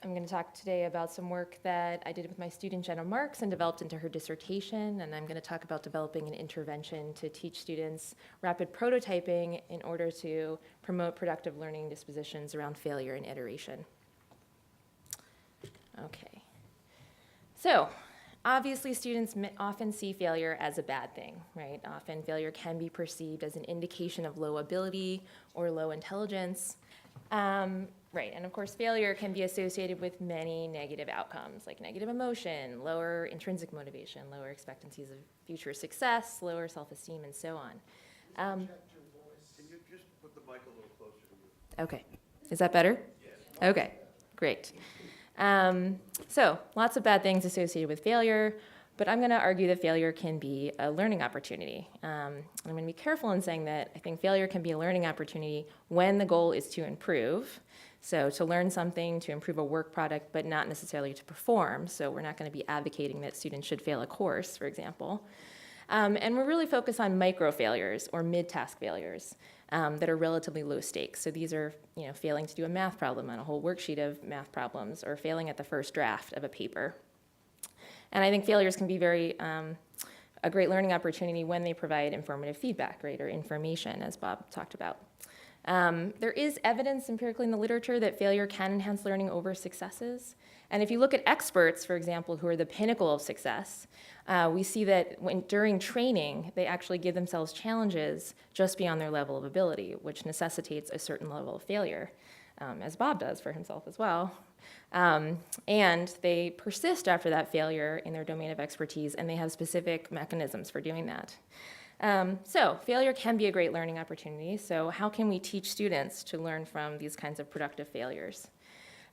I'm going to talk today about some work that I did with my student Jenna Marks and developed into her dissertation, and I'm going to talk about developing an intervention to teach students rapid prototyping in order to promote productive learning dispositions around failure and iteration. Okay. So, obviously, students often see failure as a bad thing, right? Often failure can be perceived as an indication of low ability or low intelligence. Right, and of course, failure can be associated with many negative outcomes, like negative emotion, lower intrinsic motivation, lower expectancies of future success, lower self-esteem, and so on. Can you just put the mic a little closer to you? Okay, is that better? Yes. Okay, great. So, lots of bad things associated with failure, but I'm going to argue that failure can be a learning opportunity. I'm going to be careful in saying that I think failure can be a learning opportunity when the goal is to improve. So to learn something, to improve a work product, but not necessarily to perform. So we're not going to be advocating that students should fail a course, for example. And we're really focused on micro failures or mid-task failures that are relatively low stakes. So these are, failing to do a math problem on a whole worksheet of math problems, or failing at the first draft of a paper. And I think failures can be a great learning opportunity when they provide informative feedback, right, or information, as Bob talked about. There is evidence empirically in the literature that failure can enhance learning over successes. And if you look at experts, for example, who are the pinnacle of success, we see that during training, they actually give themselves challenges just beyond their level of ability, which necessitates a certain level of failure, as Bob does for himself as well. And they persist after that failure in their domain of expertise, and they have specific mechanisms for doing that. So failure can be a great learning opportunity. So how can we teach students to learn from these kinds of productive failures?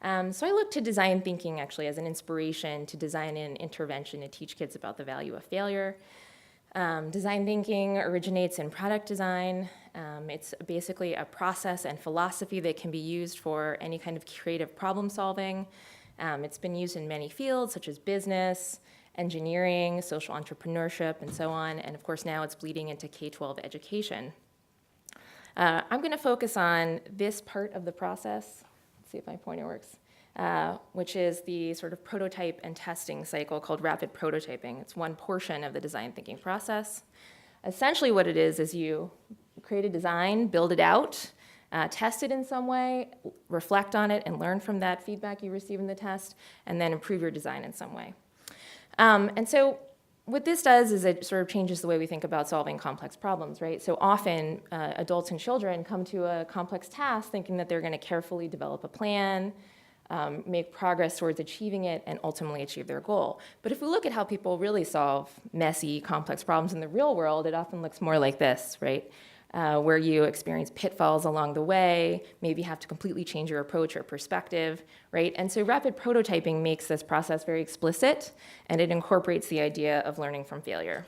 So I look to design thinking actually as an inspiration to design an intervention to teach kids about the value of failure. Design thinking originates in product design. It's basically a process and philosophy that can be used for any kind of creative problem solving. It's been used in many fields such as business, engineering, social entrepreneurship, and so on. And of course, now it's bleeding into K-12 education. I'm going to focus on this part of the process. Let's see if my pointer works, which is the sort of prototype and testing cycle called rapid prototyping. It's one portion of the design thinking process. Essentially what it is you create a design, build it out, test it in some way, reflect on it, and learn from that feedback you receive in the test, and then improve your design in some way. And so what this does is it sort of changes the way we think about solving complex problems, right? So often adults and children come to a complex task thinking that they're going to carefully develop a plan, make progress towards achieving it, and ultimately achieve their goal. But if we look at how people really solve messy, complex problems in the real world, it often looks more like this, right? Where you experience pitfalls along the way, maybe have to completely change your approach or perspective, right? And so rapid prototyping makes this process very explicit, and it incorporates the idea of learning from failure.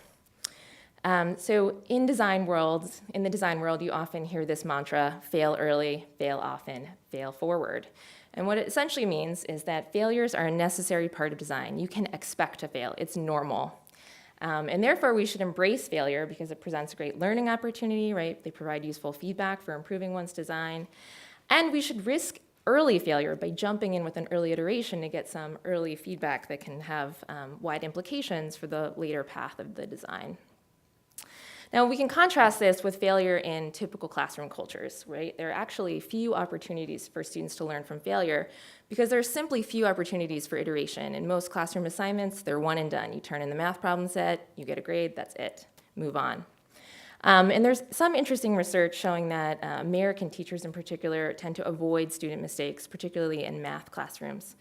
So in the design world, you often hear this mantra, fail early, fail often, fail forward. And what it essentially means is that failures are a necessary part of design. You can expect to fail, it's normal. And therefore, we should embrace failure because it presents a great learning opportunity, right? They provide useful feedback for improving one's design. And we should risk early failure by jumping in with an early iteration to get some early feedback that can have wide implications for the later path of the design. Now, we can contrast this with failure in typical classroom cultures, right? There are actually few opportunities for students to learn from failure because there are simply few opportunities for iteration. In most classroom assignments, they're one and done. You turn in the math problem set, you get a grade, that's it. Move on. And there's some interesting research showing that American teachers in particular tend to avoid student mistakes, particularly in math classrooms.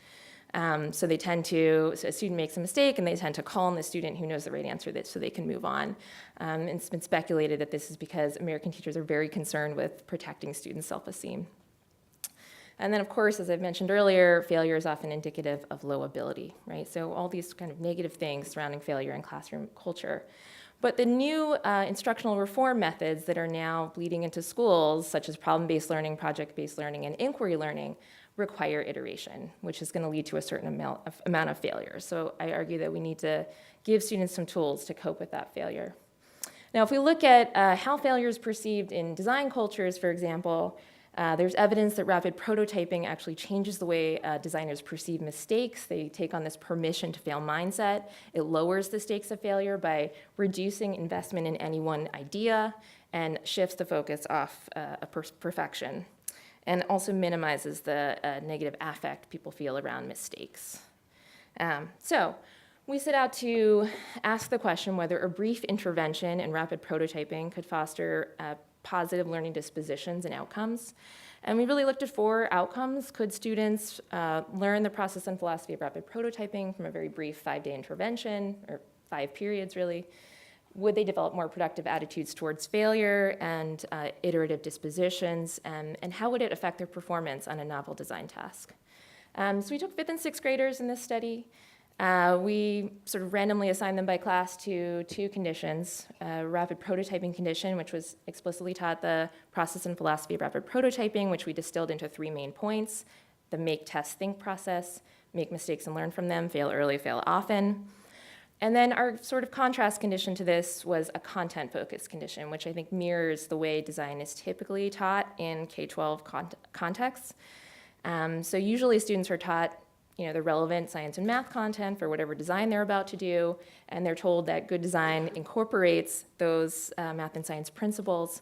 So a student makes a mistake and they tend to call on the student who knows the right answer so they can move on. And it's been speculated that this is because American teachers are very concerned with protecting students' self-esteem. And then, of course, as I've mentioned earlier, failure is often indicative of low ability, right? So all these kind of negative things surrounding failure in classroom culture. But the new instructional reform methods that are now bleeding into schools, such as problem-based learning, project-based learning, and inquiry learning, require iteration, which is going to lead to a certain amount of failure. So I argue that we need to give students some tools to cope with that failure. Now, if we look at how failure is perceived in design cultures, for example, There's evidence that rapid prototyping actually changes the way designers perceive mistakes. They take on this permission to fail mindset. It lowers the stakes of failure by reducing investment in any one idea and shifts the focus off perfection, and also minimizes the negative affect people feel around mistakes. So we set out to ask the question whether a brief intervention in rapid prototyping could foster positive learning dispositions and outcomes. And we really looked at 4 outcomes. Could students learn the process and philosophy of rapid prototyping from a very brief 5-day intervention, or 5 periods really? Would they develop more productive attitudes towards failure and iterative dispositions? And how would it affect their performance on a novel design task? So we took 5th and 6th graders in this study. We sort of randomly assigned them by class to 2 conditions: a rapid prototyping condition, which was explicitly taught the process and philosophy of rapid prototyping, which we distilled into 3 main points: the make, test, think process, make mistakes and learn from them, fail early, fail often. And then our sort of contrast condition to this was a content-focused condition, which I think mirrors the way design is typically taught in K-12 contexts. So usually students are taught the relevant science and math content for whatever design they're about to do, and they're told that good design incorporates those math and science principles.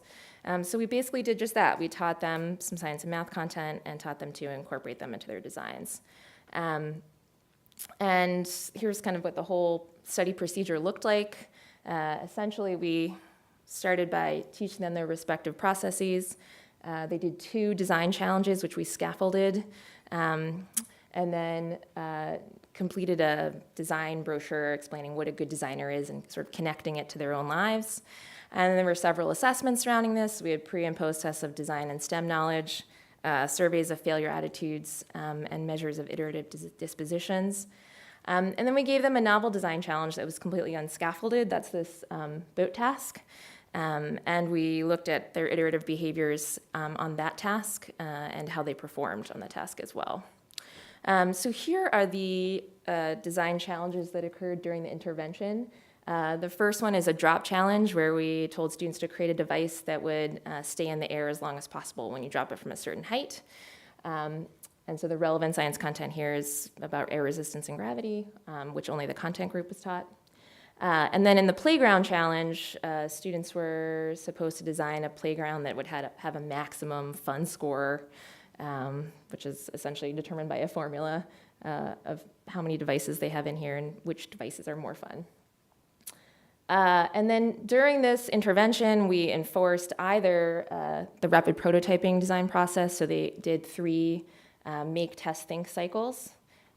So we basically did just that. We taught them some science and math content and taught them to incorporate them into their designs. And here's kind of what the whole study procedure looked like. Essentially, we started by teaching them their respective processes. They did 2 design challenges, which we scaffolded. And then completed a design brochure explaining what a good designer is and sort of connecting it to their own lives. And then there were several assessments surrounding this. We had pre- and post-tests of design and STEM knowledge, surveys of failure attitudes, and measures of iterative dispositions. And then we gave them a novel design challenge that was completely unscaffolded. That's this boat task. And we looked at their iterative behaviors on that task and how they performed on the task as well. So here are the design challenges that occurred during the intervention. The first one is a drop challenge, where we told students to create a device that would stay in the air as long as possible when you drop it from a certain height. And so the relevant science content here is about air resistance and gravity, which only the content group was taught. And then in the playground challenge, students were supposed to design a playground that would have a maximum fun score, which is essentially determined by a formula of how many devices they have in here and which devices are more fun. And then during this intervention, we enforced either the rapid prototyping design process, so they did 3 make, test, think cycles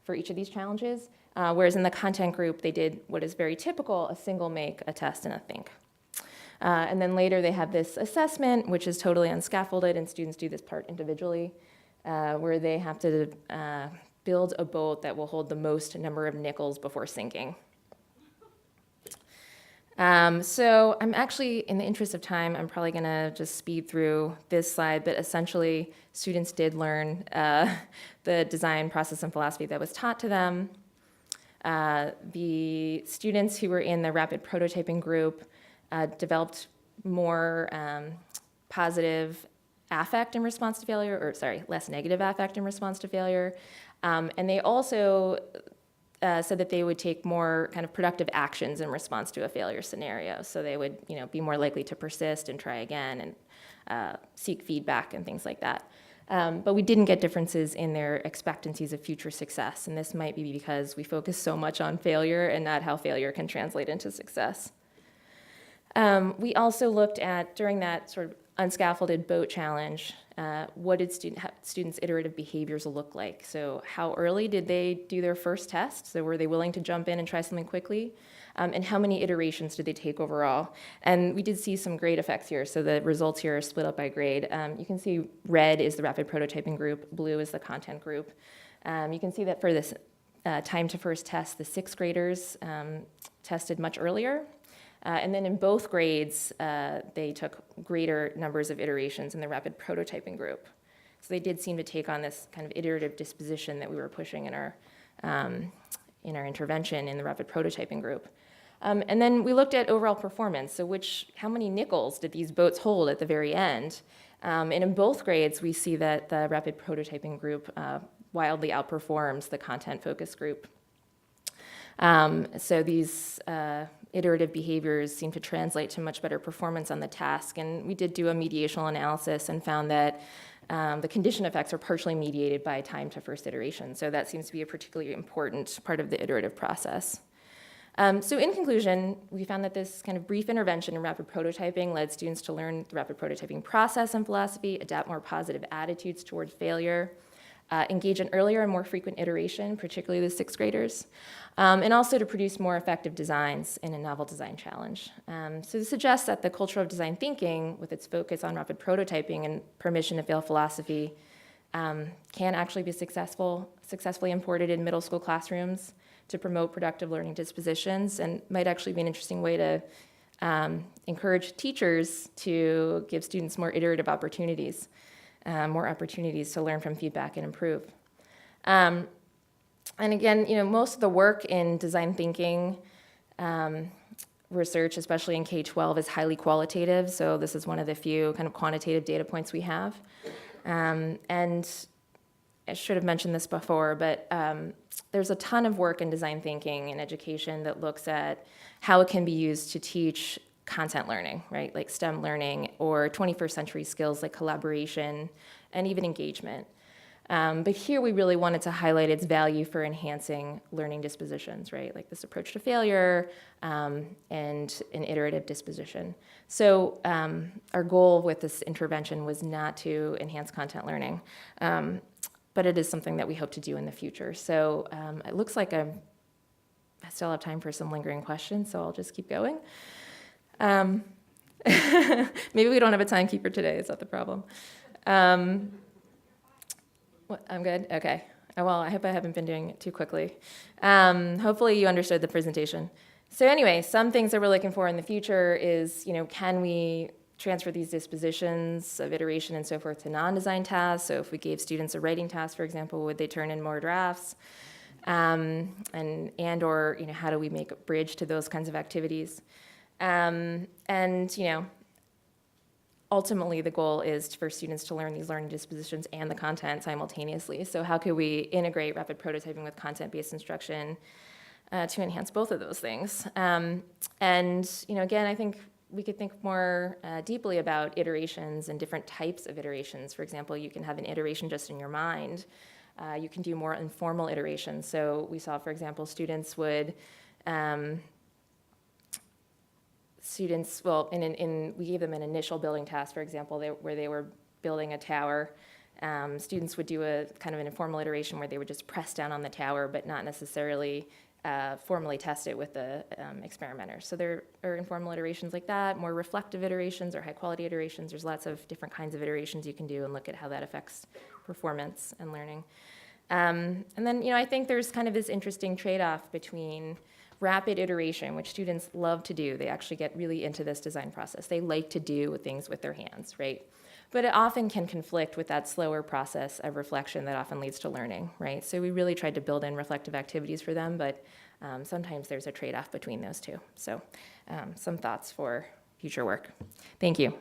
for each of these challenges, whereas in the content group, they did what is very typical: a single make, a test, and a think. And then later they have this assessment, which is totally unscaffolded, and students do this part individually, where they have to build a boat that will hold the most number of nickels before sinking. So I'm actually, in the interest of time, I'm probably going to just speed through this slide, but essentially students did learn the design process and philosophy that was taught to them. The students who were in the rapid prototyping group developed more positive affect in response to failure, less negative affect in response to failure. And they also said that they would take more kind of productive actions in response to a failure scenario. So they would, be more likely to persist and try again and seek feedback and things like that. But we didn't get differences in their expectancies of future success. And this might be because we focus so much on failure and not how failure can translate into success. We also looked at, during that sort of unscaffolded boat challenge, what did students' iterative behaviors look like? So how early did they do their first test? So were they willing to jump in and try something quickly? And how many iterations did they take overall? And we did see some grade effects here. So the results here are split up by grade. You can see red is the rapid prototyping group, blue is the content group. You can see that for this time to first test, the 6th graders tested much earlier. And then in both grades, they took greater numbers of iterations in the rapid prototyping group. So they did seem to take on this kind of iterative disposition that we were pushing in our intervention in the rapid prototyping group. And then we looked at overall performance. So how many nickels did these boats hold at the very end? And in both grades, we see that the rapid prototyping group wildly outperforms the content focus group. So these iterative behaviors seem to translate to much better performance on the task. And we did do a mediational analysis and found that the condition effects are partially mediated by time to first iteration. So that seems to be a particularly important part of the iterative process. So in conclusion, we found that this kind of brief intervention in rapid prototyping led students to learn the rapid prototyping process and philosophy, adapt more positive attitudes toward failure, engage in earlier and more frequent iteration, particularly the sixth graders, and also to produce more effective designs in a novel design challenge. So this suggests that the culture of design thinking, with its focus on rapid prototyping and permission to fail philosophy, can actually be successfully imported in middle school classrooms to promote productive learning dispositions, and might actually be an interesting way to encourage teachers to give students more iterative opportunities. More opportunities to learn from feedback and improve. And again, most of the work in design thinking research, especially in K-12, is highly qualitative. So this is one of the few kind of quantitative data points we have. And I should have mentioned this before, but there's a ton of work in design thinking in education that looks at how it can be used to teach content learning, right? Like STEM learning, or 21st century skills like collaboration and even engagement. But here we really wanted to highlight its value for enhancing learning dispositions, right? Like this approach to failure and an iterative disposition. So our goal with this intervention was not to enhance content learning, but it is something that we hope to do in the future. So it looks like I still have time for some lingering questions, so I'll just keep going. Maybe we don't have a timekeeper today. Is that the problem? I'm good? Okay. Well, I hope I haven't been doing it too quickly. Hopefully you understood the presentation. So anyway, some things that we're looking for in the future is, can we transfer these dispositions of iteration and so forth to non-design tasks? So if we gave students a writing task, for example, would they turn in more drafts? Or, how do we make a bridge to those kinds of activities? Ultimately the goal is for students to learn these learning dispositions and the content simultaneously. So how could we integrate rapid prototyping with content-based instruction to enhance both of those things? Again, I think we could think more deeply about iterations and different types of iterations. For example, you can have an iteration just in your mind. You can do more informal iterations. So we saw, for example, students would we gave them an initial building task, for example, where they were building a tower. Students would do a kind of an informal iteration where they would just press down on the tower, but not necessarily formally test it with the experimenters. So there are informal iterations like that, more reflective iterations or high-quality iterations. There's lots of different kinds of iterations you can do and look at how that affects performance and learning. And then, I think there's kind of this interesting trade-off between rapid iteration, which students love to do. They actually get really into this design process. They like to do things with their hands, right? But it often can conflict with that slower process of reflection that often leads to learning, right? So we really tried to build in reflective activities for them, but sometimes there's a trade-off between those two. So some thoughts for future work. Thank you.